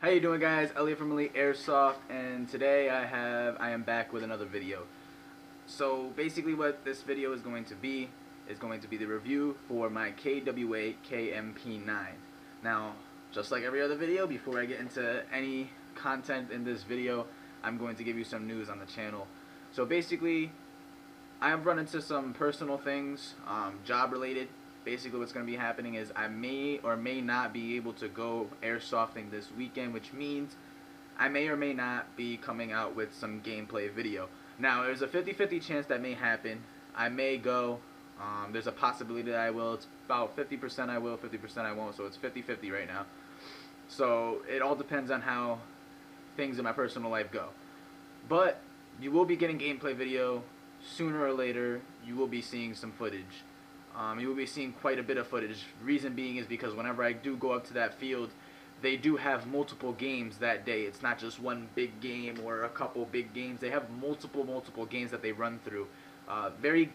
How you doing, guys? Elliot from Elite Airsoft, and today I am back with another video. So basically what this video is going to be the review for my KWA KMP9. Now, just like every other video, before I get into any content in this video, I'm going to give you some news on the channel. So basically, I have run into some personal things, job related. Basically what's going to be happening is I may or may not be able to go airsofting this weekend, which means I may or may not be coming out with some gameplay video. Now, there's a 50-50 chance that may happen. I may go. There's a possibility that I will. It's about 50% I will, 50% I won't, so it's 50-50 right now. So it all depends on how things in my personal life go. But you will be getting gameplay video sooner or later. You will be seeing some footage. You will be seeing quite a bit of footage. Reason being is because whenever I do go up to that field, they do have multiple games that day. It's not just one big game or a couple big games. They have multiple games that they run through.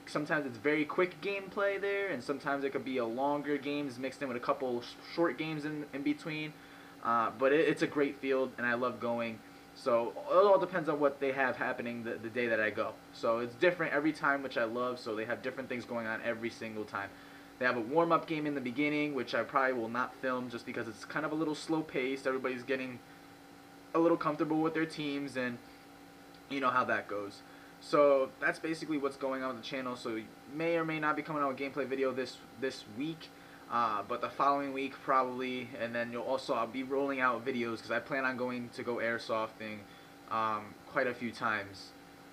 Sometimes it's very quick gameplay there, and sometimes it could be a longer games mixed in with a couple short games in between. But it's a great field, and I love going. So it all depends on what they have happening the day that I go. So it's different every time, which I love. So they have different things going on every single time. They have a warm-up game in the beginning, which I probably will not film just because it's kind of a little slow-paced. Everybody's getting a little comfortable with their teams, and you know how that goes. So that's basically what's going on with the channel. So you may or may not be coming out with a gameplay video this week. But the following week probably, and then I'll be rolling out videos because I plan on going to go airsofting quite a few times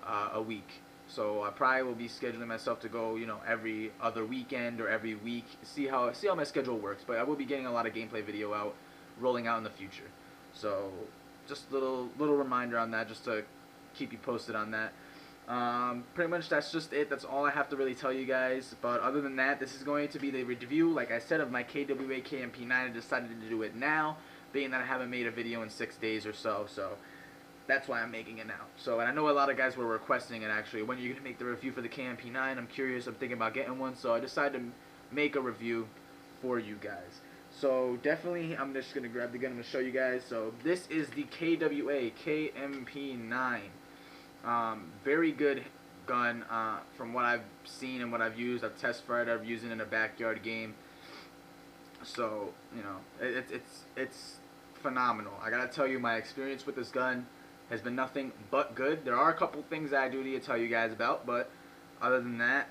a week. So I probably will be scheduling myself to go, every other weekend or every week. See how my schedule works. But I will be getting a lot of gameplay video rolling out in the future. So just a little reminder on that, just to keep you posted on that. Pretty much that's just it. That's all I have to really tell you guys. But other than that, this is going to be the review, like I said, of my KWA KMP9. I decided to do it now, being that I haven't made a video in 6 days or so. So that's why I'm making it now. So, and I know a lot of guys were requesting it actually. When are you gonna make the review for the KMP9? I'm curious. I'm thinking about getting one. So I decided to make a review for you guys. So definitely, I'm just gonna grab the gun. I'm gonna show you guys. So this is the KWA KMP9. Very good gun from what I've seen and what I've used. I've test fired. I've used it in a backyard game. So it's phenomenal. I gotta tell you, my experience with this gun has been nothing but good. There are a couple things that I do need to tell you guys about, but other than that,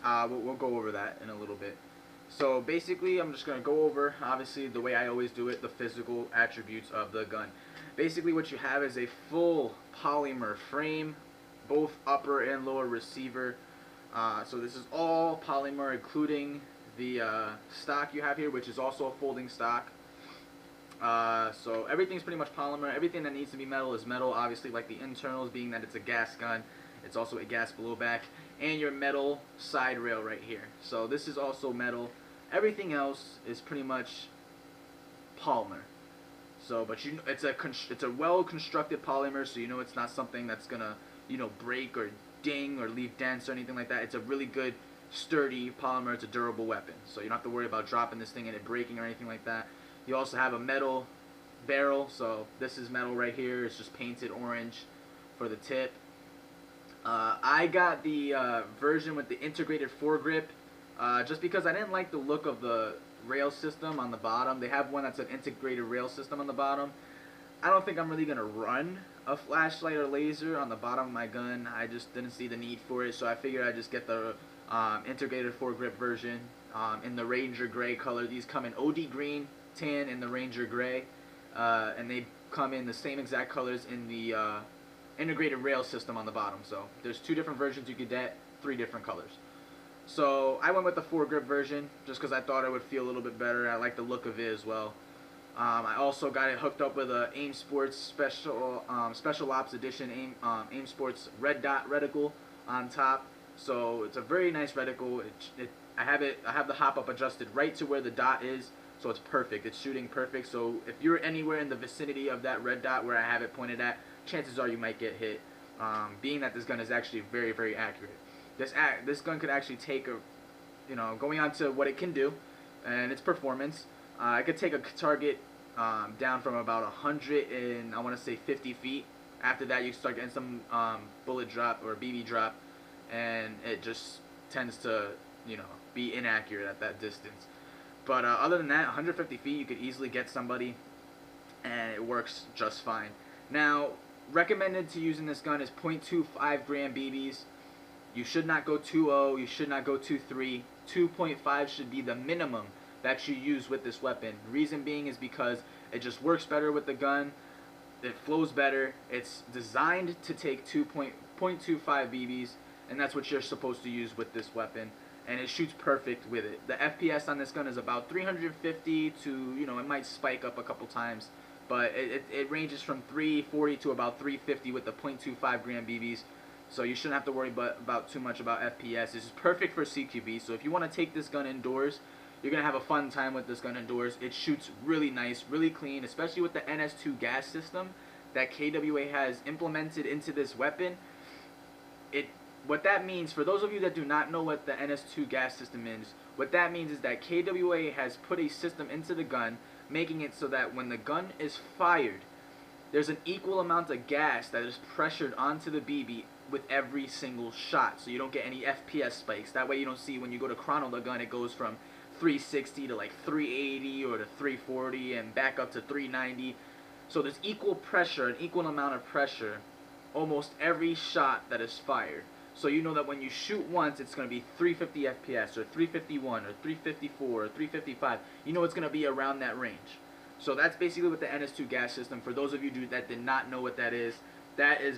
we'll go over that in a little bit. So basically, I'm just gonna go over, obviously, the way I always do it, the physical attributes of the gun. Basically what you have is a full polymer frame, both upper and lower receiver. So this is all polymer, including the stock you have here, which is also a folding stock. So everything's pretty much polymer. Everything that needs to be metal is metal, obviously, like the internals, being that it's a gas gun. It's also a gas blowback, and your metal side rail right here. So this is also metal. Everything else is pretty much polymer. So, but it's a well-constructed polymer, so it's not something that's gonna, break or ding or leave dents or anything like that. It's a really good, sturdy polymer. It's a durable weapon, so you don't have to worry about dropping this thing and it breaking or anything like that. You also have a metal barrel, so this is metal right here. It's just painted orange for the tip. I got the version with the integrated foregrip, just because I didn't like the look of the rail system on the bottom. They have one that's an integrated rail system on the bottom. I don't think I'm really going to run a flashlight or laser on the bottom of my gun. I just didn't see the need for it, so I figured I'd just get the integrated foregrip version in the Ranger Gray color. These come in OD Green, Tan, and the Ranger Gray, and they come in the same exact colors in the integrated rail system on the bottom. So there's 2 different versions you could get, 3 different colors. So I went with the foregrip version just because I thought it would feel a little bit better. I like the look of it as well. I also got it hooked up with a AIM Sports Special Ops Edition AIM Sports red dot reticle on top. So it's a very nice reticle. I have the hop up adjusted right to where the dot is, so it's perfect. It's shooting perfect. So if you're anywhere in the vicinity of that red dot where I have it pointed at, chances are you might get hit. Being that this gun is actually very, very accurate. This gun could actually take going on to what it can do and its performance. I could take a target down from about 100 and I want to say 50 feet. After that, you start getting some bullet drop or BB drop, and it just tends to, you know, be inaccurate at that distance. But other than that, 150 feet, you could easily get somebody, and it works just fine. Now, recommended to using this gun is 0.25 gram BBs. You should not go 2.0, you should not go 2.3. 2.5 should be the minimum that you use with this weapon. Reason being is because it just works better with the gun, it flows better, it's designed to take 2.25 BBs, and that's what you're supposed to use with this weapon, and it shoots perfect with it. The FPS on this gun is about 350 to, you know, it might spike up a couple times, but it ranges from 340 to about 350 with the 0.25 gram BBs. So you shouldn't have to worry about too much about FPS. This is perfect for CQB. So if you want to take this gun indoors, you're going to have a fun time with this gun indoors. It shoots really nice, really clean, especially with the NS2 gas system that KWA has implemented into this weapon. What that means, for those of you that do not know what the NS2 gas system is, what that means is that KWA has put a system into the gun, making it so that when the gun is fired, there's an equal amount of gas that is pressured onto the BB with every single shot, so you don't get any FPS spikes. That way you don't see when you go to chrono the gun, it goes from 360 to like 380 or to 340 and back up to 390. So there's equal pressure, an equal amount of pressure almost every shot that is fired. So you know that when you shoot once, it's going to be 350 FPS or 351 or 354 or 355. You know it's going to be around that range. So that's basically what the NS2 gas system, for those of you that did not know what that is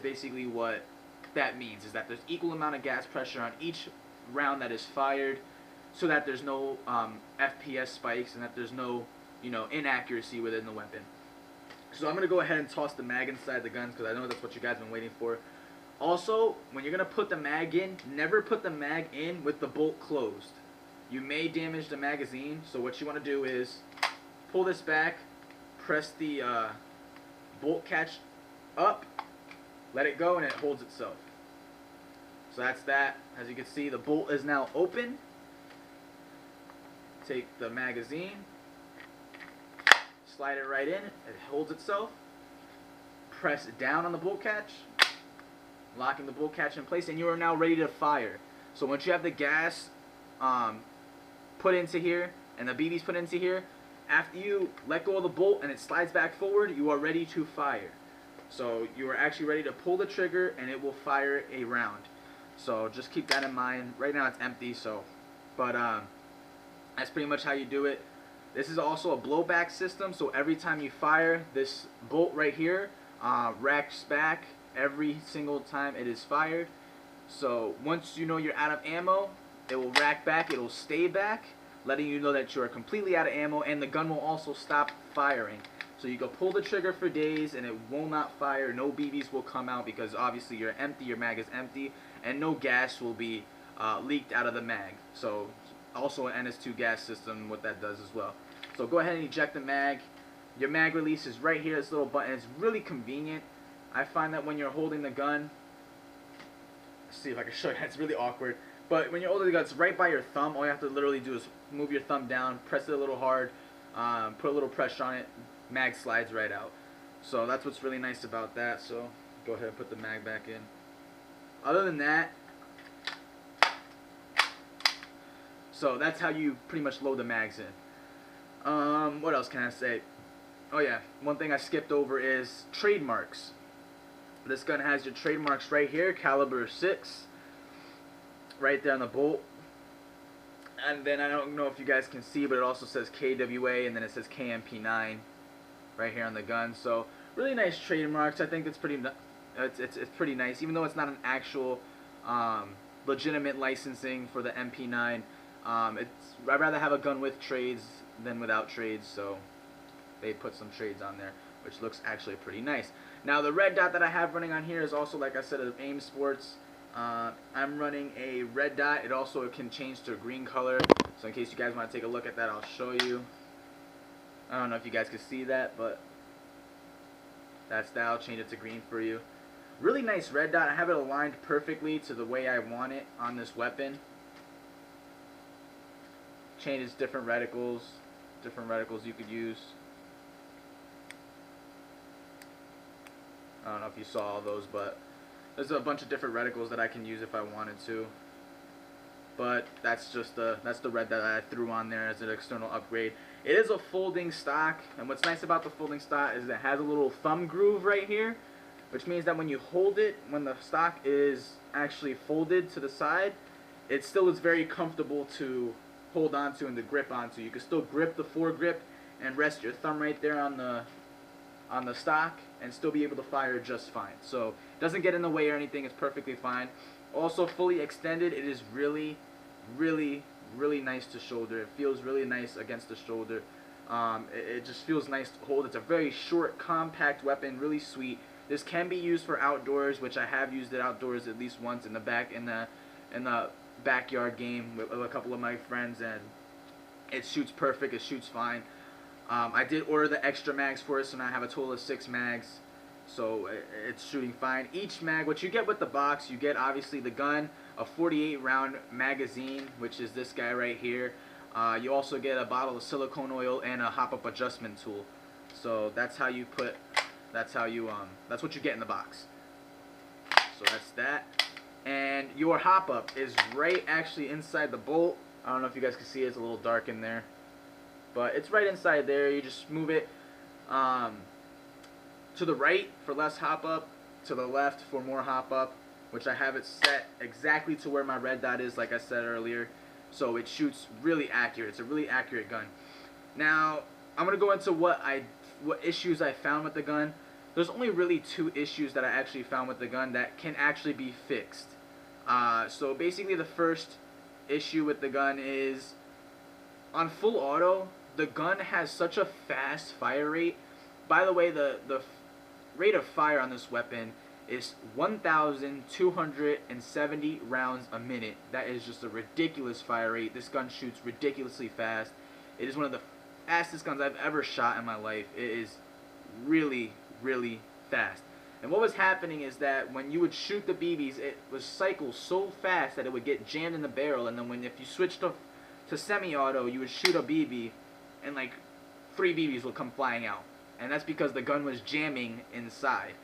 basically what that means, is that there's equal amount of gas pressure on each round that is fired, so that there's no FPS spikes and that there's no, you know, inaccuracy within the weapon. So I'm going to go ahead and toss the mag inside the guns because I know that's what you guys have been waiting for. Also, when you're going to put the mag in, never put the mag in with the bolt closed. You may damage the magazine, so what you want to do is pull this back, press the bolt catch up, let it go, and it holds itself. So that's that. As you can see, the bolt is now open. Take the magazine, slide it right in, it holds itself. Press down on the bolt catch, locking the bolt catch in place, and you are now ready to fire. So once you have the gas put into here and the BBs put into here, after you let go of the bolt and it slides back forward, you are ready to fire. So you are actually ready to pull the trigger and it will fire a round. So just keep that in mind. Right now it's empty, so, but that's pretty much how you do it. This is also a blowback system, so every time you fire, this bolt right here racks back every single time it is fired. So once you know you're out of ammo, it will rack back, it will stay back, letting you know that you are completely out of ammo, and the gun will also stop firing. So you can pull the trigger for days and it will not fire, no BBs will come out because obviously you're empty, your mag is empty, and no gas will be leaked out of the mag. So also an NS2 gas system, what that does as well. So go ahead and eject the mag. Your mag release is right here, this little button. It's really convenient. I find that when you're holding the gun, let's see if I can show you, it's really awkward. But when you're holding the gun, it's right by your thumb. All you have to literally do is move your thumb down, press it a little hard, put a little pressure on it, mag slides right out. So that's what's really nice about that. So go ahead and put the mag back in. Other than that, so that's how you pretty much load the mags in. What else can I say? Oh yeah, one thing I skipped over is trademarks. This gun has your trademarks right here, caliber 6, right there on the bolt. And then I don't know if you guys can see, but it also says KWA, and then it says KMP9 right here on the gun. So really nice trademarks. I think it's pretty nice, even though it's not an actual legitimate licensing for the MP9. I'd rather have a gun with trades than without trades, so they put some trades on there, which looks actually pretty nice. Now the red dot that I have running on here is also, like I said, of AIM Sports. I'm running a red dot. It also can change to a green color, so in case you guys want to take a look at that, I'll show you. I don't know if you guys can see that, but that's that. I'll change it to green for you. Really nice red dot. I have it aligned perfectly to the way I want it on this weapon. Changes different reticles you could use. I don't know if you saw all those, but there's a bunch of different reticles that I can use if I wanted to. But that's the red that I threw on there as an external upgrade. It is a folding stock, and what's nice about the folding stock is it has a little thumb groove right here, which means that when you hold it, when the stock is actually folded to the side, it still is very comfortable to hold onto and to grip onto. You can still grip the foregrip and rest your thumb right there on the stock and still be able to fire just fine. So it doesn't get in the way or anything. It's perfectly fine. Also fully extended, it is really, really, really nice to shoulder. It feels really nice against the shoulder. It just feels nice to hold. It's a very short, compact weapon, really sweet. This can be used for outdoors, which I have used it outdoors at least once in the backyard game with a couple of my friends, and it shoots perfect. It shoots fine. I did order the extra mags for it, so now I have a total of 6 mags. So it's shooting fine. Each mag, what you get with the box, you get obviously the gun, a 48 round magazine, which is this guy right here. You also get a bottle of silicone oil and a hop-up adjustment tool. So that's how you put, that's what you get in the box. So that's that. And your hop-up is right actually inside the bolt. I don't know if you guys can see it, it's a little dark in there. But it's right inside there. You just move it to the right for less hop-up, to the left for more hop-up, which I have it set exactly to where my red dot is, like I said earlier. So it shoots really accurate. It's a really accurate gun. Now, I'm going to go into what issues I found with the gun. There's only really 2 issues that I actually found with the gun that can actually be fixed. So basically the first issue with the gun is on full auto, the gun has such a fast fire rate. By the way, the rate of fire on this weapon is 1,270 rounds a minute. That is just a ridiculous fire rate. This gun shoots ridiculously fast. It is one of the fastest guns I've ever shot in my life. It is really, really fast. And what was happening is that when you would shoot the BBs, it was cycle so fast that it would get jammed in the barrel, and then if you switched to semi-auto, you would shoot a BB and like 3 BBs would come flying out. And that's because the gun was jamming inside.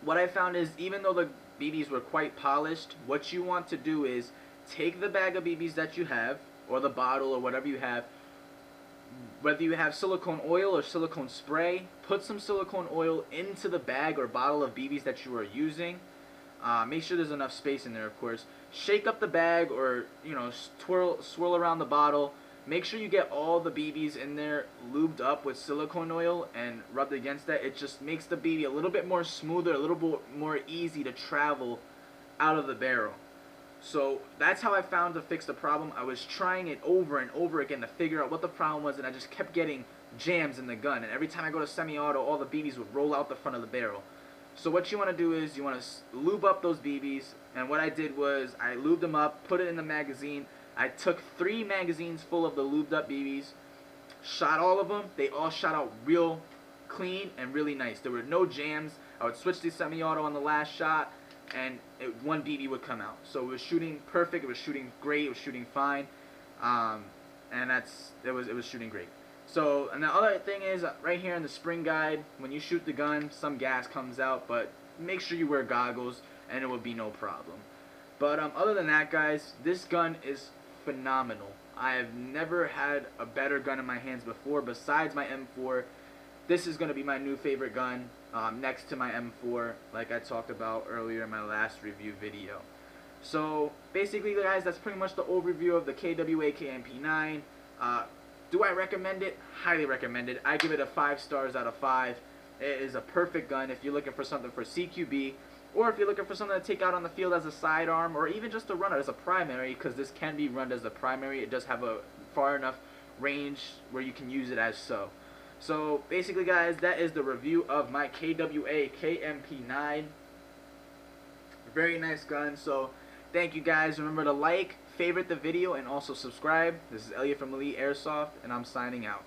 What I found is, even though the BBs were quite polished, what you want to do is take the bag of BBs that you have, or the bottle, or whatever you have, whether you have silicone oil or silicone spray, put some silicone oil into the bag or bottle of BBs that you are using. Make sure there's enough space in there, of course. Shake up the bag, or swirl around the bottle. Make sure you get all the BBs in there lubed up with silicone oil and rubbed against that. It just makes the BB a little bit more smoother, a little bit more easy to travel out of the barrel. So that's how I found to fix the problem. I was trying it over and over again to figure out what the problem was, and I just kept getting jams in the gun. And every time I go to semi-auto, all the BBs would roll out the front of the barrel. So what you want to do is you want to lube up those BBs. And what I did was I lubed them up, put it in the magazine. I took 3 magazines full of the lubed up BBs, shot all of them. They all shot out real clean and really nice. There were no jams. I would switch to semi-auto on the last shot, and one BB would come out. So it was shooting perfect. It was shooting great. It was shooting fine, and it was shooting great. So, and the other thing is, right here in the spring guide, when you shoot the gun, some gas comes out, but make sure you wear goggles, and it will be no problem. But other than that, guys, this gun is phenomenal. I have never had a better gun in my hands before. Besides my M4, this is going to be my new favorite gun, next to my M4, like I talked about earlier in my last review video. So basically, guys, that's pretty much the overview of the KWA KMP9. Do I recommend it? Highly recommend it. I give it a 5 stars out of 5. It is a perfect gun if you're looking for something for CQB, or if you're looking for something to take out on the field as a sidearm, or even just to run it as a primary, because this can be run as a primary. It does have a far enough range where you can use it as so. So basically, guys, that is the review of my KWA KMP9. Very nice gun. So thank you, guys. Remember to like, favorite the video, and also subscribe. This is Elliot from Elite Airsoft, and I'm signing out.